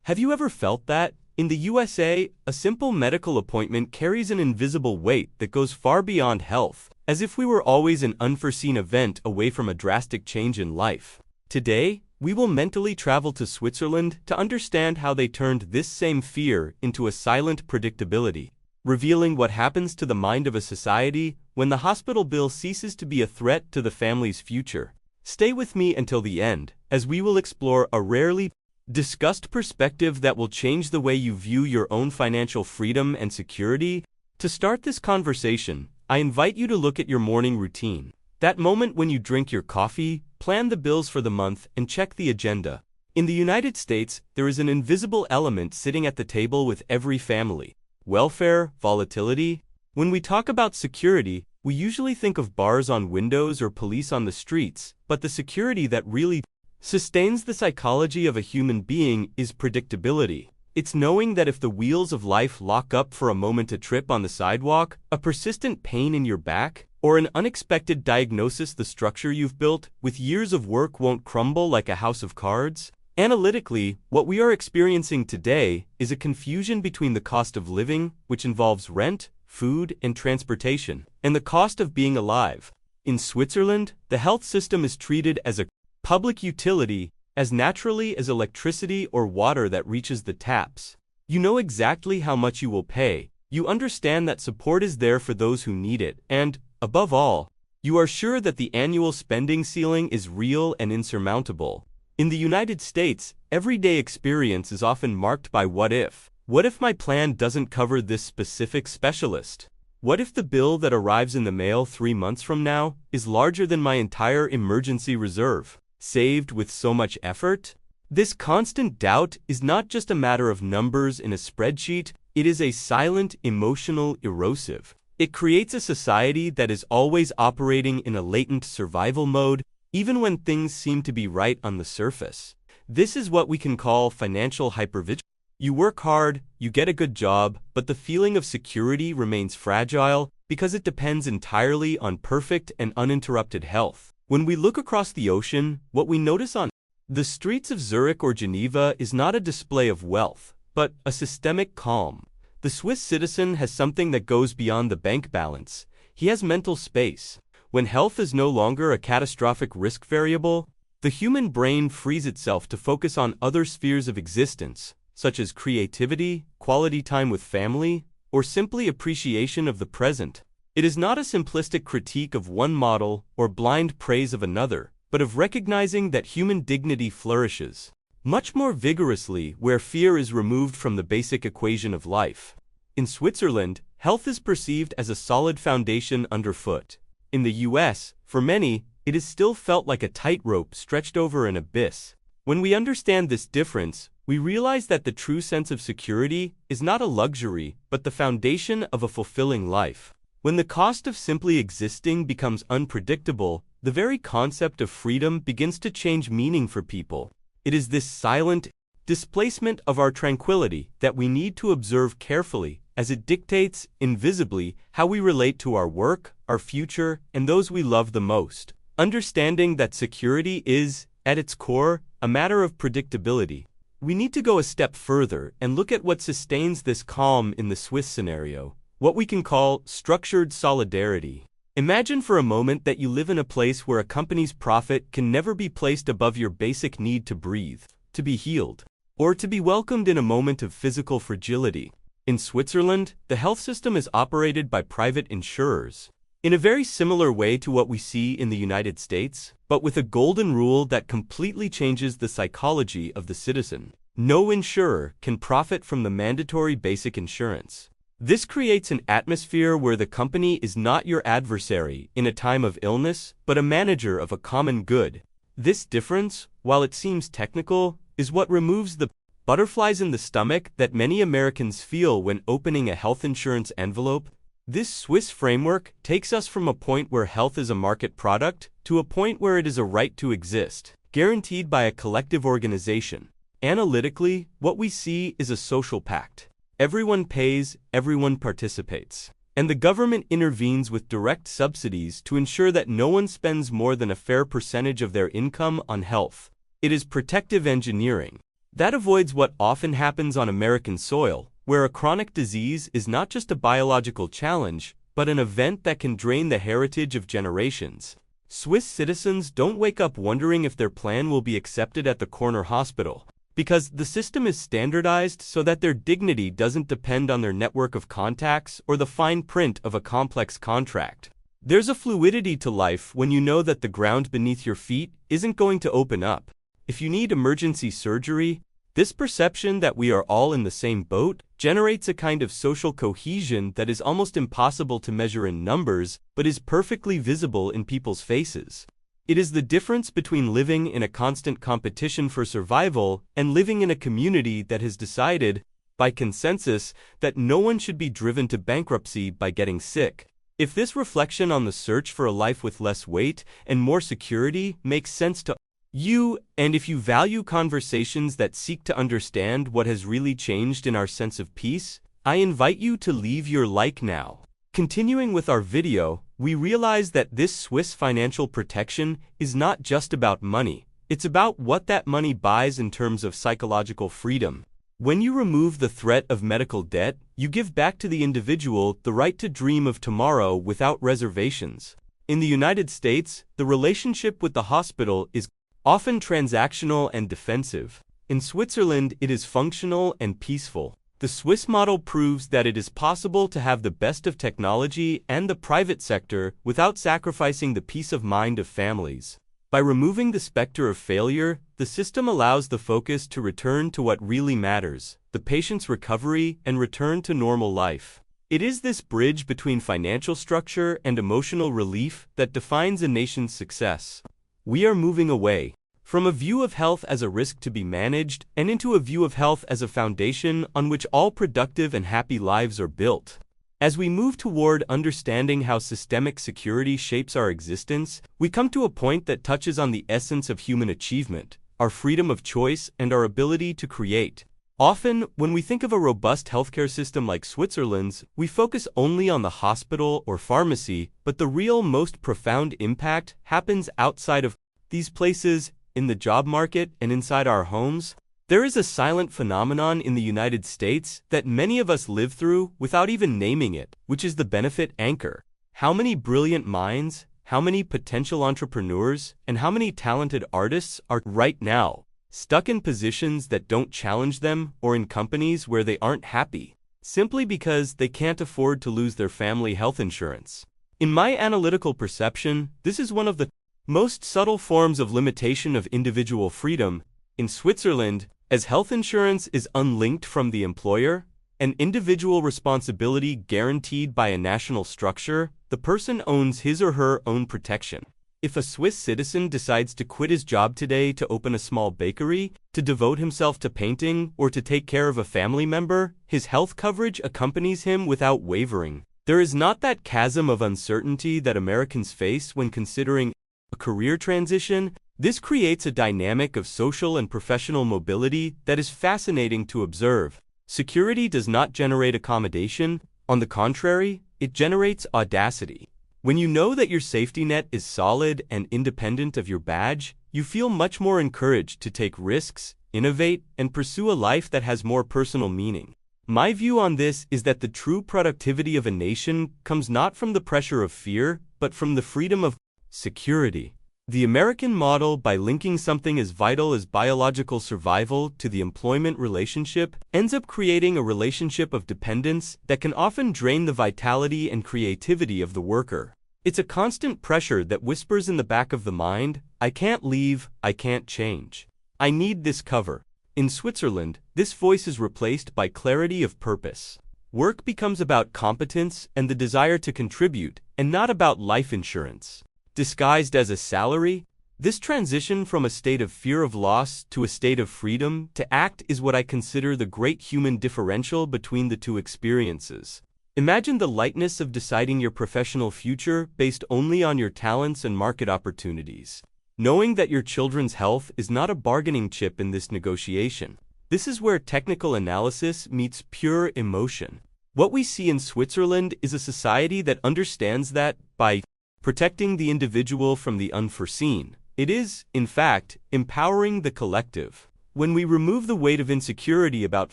Have you ever felt that? In the USA, a simple medical appointment carries an invisible weight that goes far beyond health, as if we were always an unforeseen event away from a drastic change in life. Today, we will mentally travel to Switzerland to understand how they turned this same fear into a silent predictability, revealing what happens to the mind of a society when the hospital bill ceases to be a threat to the family's future. Stay with me until the end, as we will explore a rarely discussed perspective that will change the way you view your own financial freedom and security. To start this conversation, I invite you to look at your morning routine. That moment when you drink your coffee, plan the bills for the month, and check the agenda. In the United States, there is an invisible element sitting at the table with every family: welfare, volatility. When we talk about security, we usually think of bars on windows or police on the streets, but the security that really sustains the psychology of a human being is predictability. It's knowing that if the wheels of life lock up for a moment, a trip on the sidewalk, a persistent pain in your back, or an unexpected diagnosis, the structure you've built with years of work won't crumble like a house of cards. Analytically, what we are experiencing today is a confusion between the cost of living, which involves rent, food, and transportation, and the cost of being alive. In Switzerland, the health system is treated as a public utility, as naturally as electricity or water that reaches the taps. You know exactly how much you will pay, you understand that support is there for those who need it, and, above all, you are sure that the annual spending ceiling is real and insurmountable. In the United States, everyday experience is often marked by what if. What if my plan doesn't cover this specific specialist? What if the bill that arrives in the mail 3 months from now is larger than my entire emergency reserve, saved with so much effort? This constant doubt is not just a matter of numbers in a spreadsheet, it is a silent, emotional erosive. It creates a society that is always operating in a latent survival mode, even when things seem to be right on the surface. This is what we can call financial hypervigilance. You work hard, you get a good job, but the feeling of security remains fragile because it depends entirely on perfect and uninterrupted health. When we look across the ocean, what we notice on the streets of Zurich or Geneva is not a display of wealth, but a systemic calm. The Swiss citizen has something that goes beyond the bank balance. He has mental space. When health is no longer a catastrophic risk variable, the human brain frees itself to focus on other spheres of existence, such as creativity, quality time with family, or simply appreciation of the present. It is not a simplistic critique of one model or blind praise of another, but of recognizing that human dignity flourishes much more vigorously where fear is removed from the basic equation of life. In Switzerland, health is perceived as a solid foundation underfoot. In the US, for many, it is still felt like a tightrope stretched over an abyss. When we understand this difference, we realize that the true sense of security is not a luxury, but the foundation of a fulfilling life. When the cost of simply existing becomes unpredictable, the very concept of freedom begins to change meaning for people. It is this silent displacement of our tranquility that we need to observe carefully, as it dictates, invisibly, how we relate to our work, our future, and those we love the most. Understanding that security is, at its core, a matter of predictability. We need to go a step further and look at what sustains this calm in the Swiss scenario, what we can call structured solidarity. Imagine for a moment that you live in a place where a company's profit can never be placed above your basic need to breathe, to be healed, or to be welcomed in a moment of physical fragility. In Switzerland, the health system is operated by private insurers, in a very similar way to what we see in the United States, but with a golden rule that completely changes the psychology of the citizen. No insurer can profit from the mandatory basic insurance. This creates an atmosphere where the company is not your adversary in a time of illness, but a manager of a common good. This difference, while it seems technical, is what removes the butterflies in the stomach that many Americans feel when opening a health insurance envelope. This Swiss framework takes us from a point where health is a market product to a point where it is a right to exist, guaranteed by a collective organization. Analytically, what we see is a social pact. Everyone pays, everyone participates. And the government intervenes with direct subsidies to ensure that no one spends more than a fair percentage of their income on health. It is protective engineering. That avoids what often happens on American soil, where a chronic disease is not just a biological challenge, but an event that can drain the heritage of generations. Swiss citizens don't wake up wondering if their plan will be accepted at the corner hospital, because the system is standardized so that their dignity doesn't depend on their network of contacts or the fine print of a complex contract. There's a fluidity to life when you know that the ground beneath your feet isn't going to open up. If you need emergency surgery, this perception that we are all in the same boat generates a kind of social cohesion that is almost impossible to measure in numbers, but is perfectly visible in people's faces. It is the difference between living in a constant competition for survival and living in a community that has decided, by consensus, that no one should be driven to bankruptcy by getting sick. If this reflection on the search for a life with less weight and more security makes sense to you, and if you value conversations that seek to understand what has really changed in our sense of peace, I invite you to leave your like now. Continuing with our video, we realize that this Swiss financial protection is not just about money. It's about what that money buys in terms of psychological freedom. When you remove the threat of medical debt, you give back to the individual the right to dream of tomorrow without reservations. In the United States, the relationship with the hospital is often transactional and defensive. In Switzerland, it is functional and peaceful. The Swiss model proves that it is possible to have the best of technology and the private sector without sacrificing the peace of mind of families. By removing the specter of failure, the system allows the focus to return to what really matters, the patient's recovery and return to normal life. It is this bridge between financial structure and emotional relief that defines a nation's success. We are moving away from a view of health as a risk to be managed and into a view of health as a foundation on which all productive and happy lives are built. As we move toward understanding how systemic security shapes our existence, we come to a point that touches on the essence of human achievement, our freedom of choice, and our ability to create. Often, when we think of a robust healthcare system like Switzerland's, we focus only on the hospital or pharmacy, but the real, most profound impact happens outside of these places, in the job market and inside our homes. There is a silent phenomenon in the United States that many of us live through without even naming it, which is the benefit anchor. How many brilliant minds, how many potential entrepreneurs, and how many talented artists are right now stuck in positions that don't challenge them or in companies where they aren't happy, simply because they can't afford to lose their family health insurance? In my analytical perception, this is one of the most subtle forms of limitation of individual freedom. In Switzerland, as health insurance is unlinked from the employer, an individual responsibility guaranteed by a national structure, the person owns his or her own protection. If a Swiss citizen decides to quit his job today to open a small bakery, to devote himself to painting, or to take care of a family member, his health coverage accompanies him without wavering. There is not that chasm of uncertainty that Americans face when considering a career transition. This creates a dynamic of social and professional mobility that is fascinating to observe. Security does not generate accommodation. On the contrary, it generates audacity. When you know that your safety net is solid and independent of your badge, you feel much more encouraged to take risks, innovate, and pursue a life that has more personal meaning. My view on this is that the true productivity of a nation comes not from the pressure of fear, but from the freedom of security. The American model, by linking something as vital as biological survival to the employment relationship, ends up creating a relationship of dependence that can often drain the vitality and creativity of the worker. It's a constant pressure that whispers in the back of the mind, "I can't leave, I can't change. I need this cover." In Switzerland, this voice is replaced by clarity of purpose. Work becomes about competence and the desire to contribute, and not about life insurance. Disguised as a salary, this transition from a state of fear of loss to a state of freedom to act is what I consider the great human differential between the two experiences. Imagine the lightness of deciding your professional future based only on your talents and market opportunities, knowing that your children's health is not a bargaining chip in this negotiation. This is where technical analysis meets pure emotion. What we see in Switzerland is a society that understands that, by protecting the individual from the unforeseen, it is, in fact, empowering the collective. When we remove the weight of insecurity about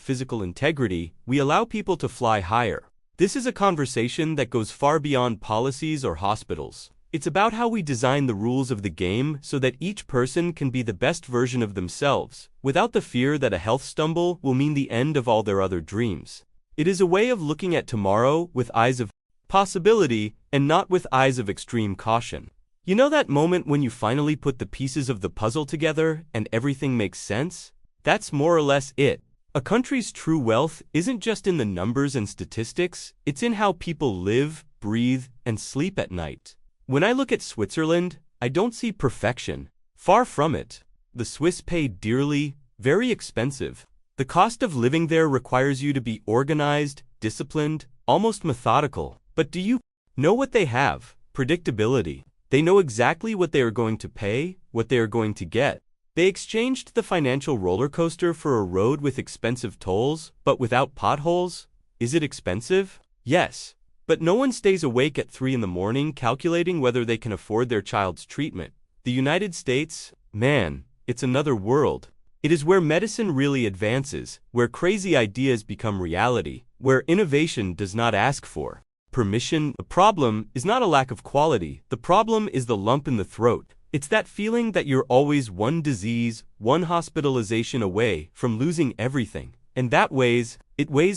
physical integrity, we allow people to fly higher. This is a conversation that goes far beyond policies or hospitals. It's about how we design the rules of the game so that each person can be the best version of themselves, without the fear that a health stumble will mean the end of all their other dreams. It is a way of looking at tomorrow with eyes of possibility and not with eyes of extreme caution. You know that moment when you finally put the pieces of the puzzle together and everything makes sense? That's more or less it. A country's true wealth isn't just in the numbers and statistics, it's in how people live, breathe, and sleep at night. When I look at Switzerland, I don't see perfection. Far from it. The Swiss pay dearly, very expensive. The cost of living there requires you to be organized, disciplined, almost methodical. But do you know what they have? Predictability. They know exactly what they are going to pay, what they are going to get. They exchanged the financial roller coaster for a road with expensive tolls, but without potholes. Is it expensive? Yes. But no one stays awake at 3 in the morning calculating whether they can afford their child's treatment. The United States, man, it's another world. It is where medicine really advances, where crazy ideas become reality, where innovation does not ask for permission. The problem is not a lack of quality. The problem is the lump in the throat. It's that feeling that you're always one disease, one hospitalization away from losing everything. And that weighs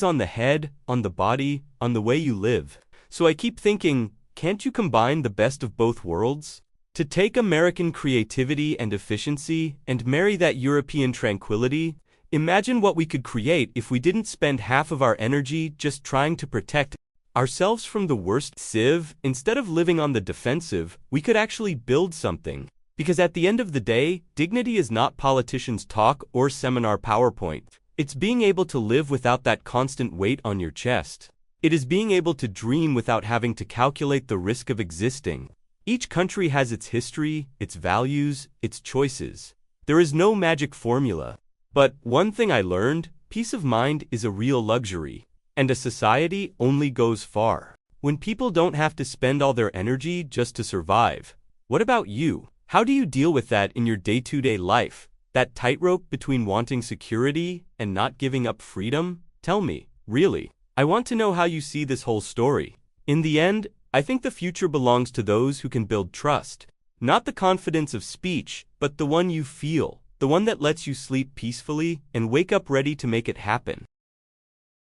on the head, on the body, on the way you live. So I keep thinking, can't you combine the best of both worlds? To take American creativity and efficiency and marry that European tranquility? Imagine what we could create if we didn't spend half of our energy just trying to protect ourselves from the worst sieve. Instead of living on the defensive, we could actually build something. Because at the end of the day, dignity is not politicians' talk or seminar PowerPoint. It's being able to live without that constant weight on your chest. It is being able to dream without having to calculate the risk of existing. Each country has its history, its values, its choices. There is no magic formula. But one thing I learned, peace of mind is a real luxury. And a society only goes far when people don't have to spend all their energy just to survive. What about you? How do you deal with that in your day-to-day life? That tightrope between wanting security and not giving up freedom? Tell me, really. I want to know how you see this whole story. In the end, I think the future belongs to those who can build trust. Not the confidence of speech, but the one you feel, the one that lets you sleep peacefully and wake up ready to make it happen.